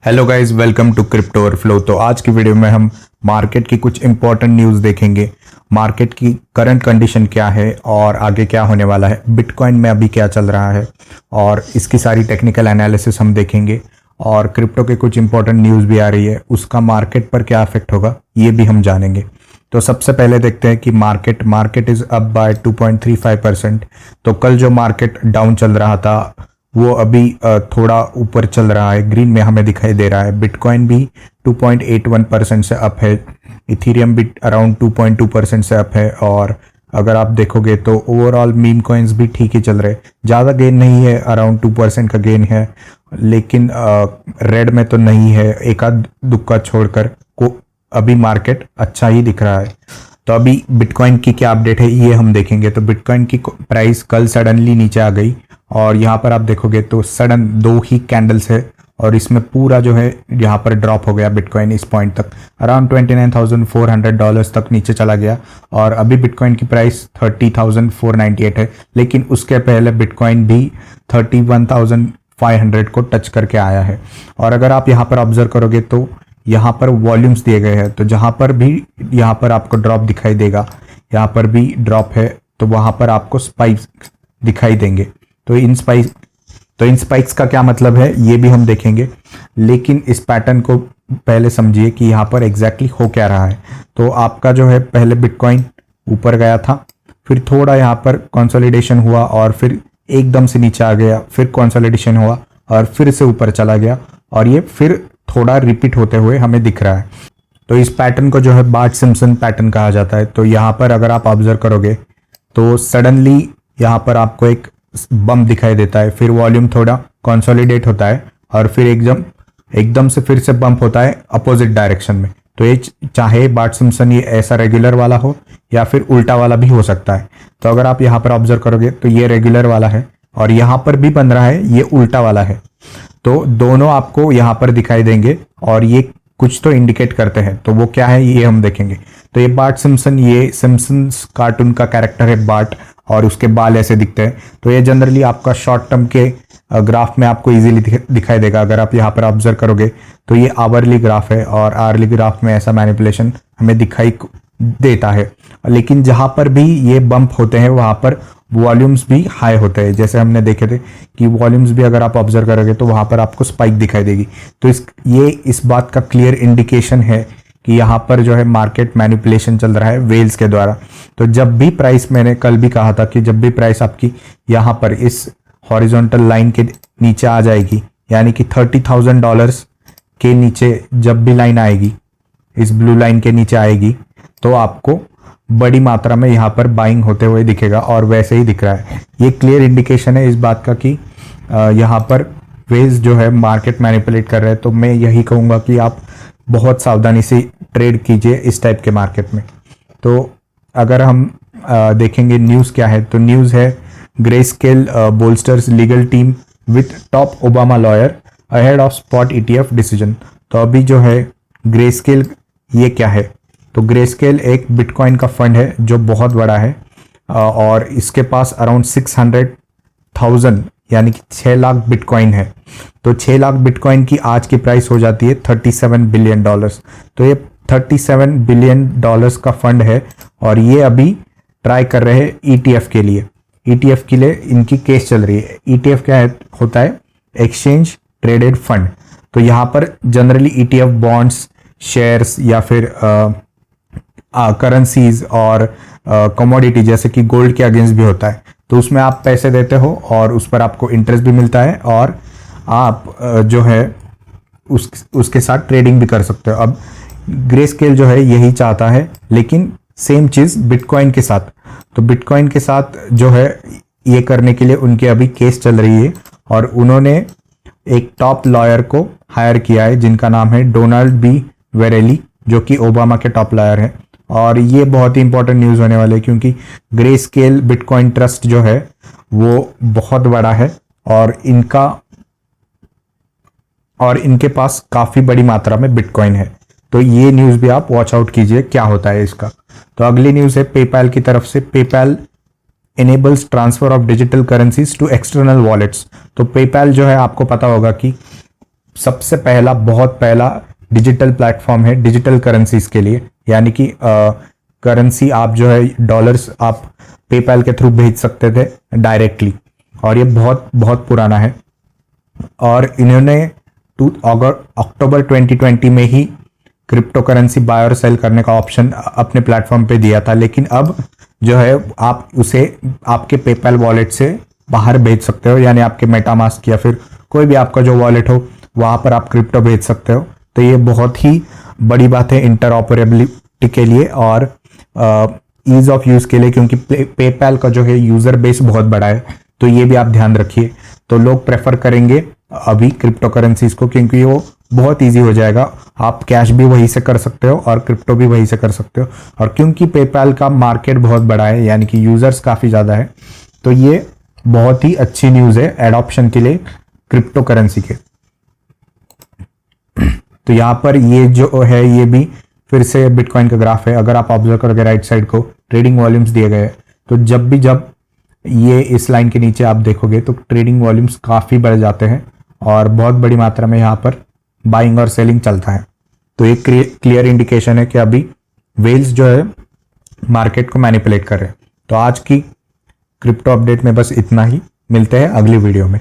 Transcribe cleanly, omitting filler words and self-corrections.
Hello guys, welcome to Crypto Overflow. तो आज की वीडियो में हम मार्केट की कुछ इंपॉर्टेंट न्यूज़ देखेंगे। मार्केट की करंट कंडीशन क्या है और आगे क्या होने वाला है, बिटकॉइन में अभी क्या चल रहा है और इसकी सारी टेक्निकल एनालिसिस हम देखेंगे। और क्रिप्टो के कुछ इंपॉर्टेंट न्यूज़ भी आ रही है, उसका मार्केट पर क्या इफेक्ट होगा ये भी हम जानेंगे। तो सबसे पहले देखते हैं कि मार्केट इज़ अप बाय 2.35%। तो कल जो मार्केट डाउन चल रहा था वो अभी थोड़ा ऊपर चल रहा है, ग्रीन में हमें दिखाई दे रहा है। बिटकॉइन भी 2.81% से अप है, इथीरियम भी अराउंड 2.2% से अप है। और अगर आप देखोगे तो ओवरऑल मीम कॉइन्स भी ठीक ही चल रहे, ज़्यादा गेन नहीं है, अराउंड 2% का गेन है, लेकिन रेड में तो नहीं है, एक आध दुक्का छोड़कर को अभी मार्केट अच्छा ही दिख रहा है। तो अभी बिटकॉइन की क्या अपडेट है ये हम देखेंगे। तो बिटकॉइन की प्राइस कल सडनली नीचे आ गई और यहाँ पर आप देखोगे तो सडन दो ही कैंडल्स है और इसमें पूरा जो है यहाँ पर ड्रॉप हो गया। बिटकॉइन इस पॉइंट तक अराउंड $29,400 तक नीचे चला गया और अभी बिटकॉइन की प्राइस 30,498 है, लेकिन उसके पहले बिटकॉइन भी 31,500 को टच करके आया है। और अगर आप यहाँ पर ऑब्जर्व करोगे तो यहाँ पर वॉल्यूम्स दिए गए हैं, तो जहाँ पर भी यहाँ पर आपको ड्रॉप दिखाई देगा, यहाँ पर भी ड्रॉप है, तो वहाँ पर आपको स्पाइक्स दिखाई देंगे। तो इन स्पाइक्स का क्या मतलब है ये भी हम देखेंगे, लेकिन इस पैटर्न को पहले समझिए कि यहाँ पर एग्जैक्टली हो क्या रहा है। तो आपका जो है पहले बिटकॉइन ऊपर गया था, फिर थोड़ा यहाँ पर कंसोलिडेशन हुआ और फिर एकदम से नीचे आ गया, फिर कंसोलिडेशन हुआ और फिर से ऊपर चला गया और ये फिर थोड़ा रिपीट होते हुए हमें दिख रहा है। तो इस पैटर्न को जो है बार्ट सिम्पसन पैटर्न कहा जाता है। तो यहाँ पर अगर आप ऑब्जर्व करोगे तो सडनली यहाँ पर आपको एक बम्प दिखाई देता है, फिर वॉल्यूम थोड़ा कंसोलिडेट होता है और फिर एकदम से फिर से बम्प होता है अपोजिट डायरेक्शन में। तो ये चाहे बार्ट सिम्पसन ये ऐसा रेगुलर वाला हो या फिर उल्टा वाला भी हो सकता है। तो अगर आप यहाँ पर ऑब्जर्व करोगे तो ये रेगुलर वाला है और यहाँ पर भी बन रहा है ये उल्टा वाला है। तो दोनों आपको यहाँ पर दिखाई देंगे और ये कुछ तो इंडिकेट करते हैं, तो वो क्या है ये हम देखेंगे। तो ये बार्ट सिम्पसन, ये सिम्पसन्स कार्टून का कैरेक्टर है बार्ट और उसके बाल ऐसे दिखते हैं। तो ये जनरली आपका शॉर्ट टर्म के ग्राफ में आपको इजीली दिखाई देगा। अगर आप यहाँ पर ऑब्जर्व करोगे तो ये आवरली ग्राफ है और आवरली ग्राफ में ऐसा मैनिपुलेशन हमें दिखाई देता है, लेकिन जहाँ पर भी ये बम्प होते हैं वहाँ पर वॉल्यूम्स भी हाई होते हैं। जैसे हमने देखे थे कि वॉल्यूम्स भी अगर आप ऑब्जर्व करोगे तो वहाँ पर आपको स्पाइक दिखाई देगी। तो ये इस बात का क्लियर इंडिकेशन है कि यहाँ पर जो है मार्केट मैनिपुलेशन चल रहा है वेल्स के द्वारा। तो जब भी प्राइस, मैंने कल भी कहा था कि जब भी प्राइस आपकी यहाँ पर इस हॉरिजॉन्टल लाइन के नीचे आ जाएगी, यानी कि $30,000 के नीचे जब भी लाइन आएगी, इस ब्लू लाइन के नीचे आएगी, तो आपको बड़ी मात्रा में यहाँ पर बाइंग होते हुए दिखेगा और वैसे ही दिख रहा है। ये क्लियर इंडिकेशन है इस बात का कि यहाँ पर वेल्स जो है मार्केट मैनिपुलेट कर रहे हैं। तो मैं यही कहूँगा कि आप बहुत सावधानी से ट्रेड कीजिए इस टाइप के मार्केट में। तो अगर हम देखेंगे न्यूज़ क्या है, तो न्यूज़ है Grayscale bolsters legal team with top Obama lawyer ahead of spot ETF decision. तो अभी जो है ग्रेस्केल, ये क्या है, तो ग्रेस्केल एक बिटकॉइन का फंड है जो बहुत बड़ा है और इसके पास अराउंड 600,000 यानी कि 6 लाख बिटकॉइन है। तो 6 लाख बिटकॉइन की आज की प्राइस हो जाती है $37 बिलियन। तो ये $37 बिलियन का फंड है और ये अभी ट्राई कर रहे हैं ETF के लिए। ETF के लिए इनकी केस चल रही है। ETF क्या होता है, एक्सचेंज ट्रेडेड फंड। तो यहाँ पर जनरली ETF बॉन्ड्स, शेयर्स या फिर करेंसीज और कमोडिटी जैसे कि गोल्ड के अगेंस्ट भी होता है। तो उसमें आप पैसे देते हो और उस पर आपको इंटरेस्ट भी मिलता है और आप जो है उसके साथ ट्रेडिंग भी कर सकते हो। अब ग्रेस्केल जो है यही चाहता है, लेकिन सेम चीज़ बिटकॉइन के साथ। तो बिटकॉइन के साथ जो है ये करने के लिए उनके अभी केस चल रही है और उन्होंने एक टॉप लॉयर को हायर किया है जिनका नाम है डोनाल्ड बी वेरेली, जो कि ओबामा के टॉप लॉयर है। और ये बहुत ही इंपॉर्टेंट न्यूज़ होने वाले है क्योंकि ग्रेस्केल बिटकॉइन ट्रस्ट जो है वो बहुत बड़ा है और इनके पास काफ़ी बड़ी मात्रा में बिटकॉइन है। तो ये न्यूज़ भी आप वॉच आउट कीजिए क्या होता है इसका। तो अगली न्यूज़ है पेपैल की तरफ से, PayPal enables transfer of digital currencies to external wallets. तो पेपैल जो है आपको पता होगा कि सबसे पहला, बहुत पहला डिजिटल प्लेटफॉर्म है डिजिटल करेंसीज के लिए, यानी कि करेंसी आप जो है डॉलर्स आप पेपैल के थ्रू भेज सकते थे डायरेक्टली, और ये बहुत बहुत पुराना है। और इन्होंने अक्टूबर 2020 में ही क्रिप्टो करेंसी बाय और सेल करने का ऑप्शन अपने प्लेटफॉर्म पे दिया था, लेकिन अब जो है आप उसे आपके पेपैल वॉलेट से बाहर भेज सकते हो, यानी आपके मेटामास्क या फिर कोई भी आपका जो वॉलेट हो वहां पर आप क्रिप्टो भेज सकते हो। तो ये बहुत ही बड़ी बात है इंटरऑपरेबिलिटी के लिए और ईज ऑफ यूज के लिए, क्योंकि पेपैल का जो है यूजर बेस बहुत बड़ा है, तो ये भी आप ध्यान रखिए। तो लोग प्रेफर करेंगे अभी क्रिप्टो करेंसीज को, क्योंकि वो बहुत इजी हो जाएगा। आप कैश भी वहीं से कर सकते हो और क्रिप्टो भी वहीं से कर सकते हो, और क्योंकि पेपैल का मार्केट बहुत बड़ा है, यानी कि यूजर्स काफी ज्यादा है, तो ये बहुत ही अच्छी न्यूज है एडॉप्शन के लिए क्रिप्टो करेंसी के। तो यहाँ पर ये जो है ये भी फिर से बिटकॉइन का ग्राफ है। अगर आप ऑब्जर्व करोगे राइट साइड को, ट्रेडिंग वॉल्यूम्स दिए गए हैं, तो जब ये इस लाइन के नीचे आप देखोगे तो ट्रेडिंग वॉल्यूम्स काफी बढ़ जाते हैं और बहुत बड़ी मात्रा में यहाँ पर बाइंग और सेलिंग चलता है। तो एक क्लियर इंडिकेशन है कि अभी वेल्स जो है मार्केट को मैनिपुलेट कर रहे हैं। तो आज की क्रिप्टो अपडेट में बस इतना ही, मिलते हैं अगली वीडियो में।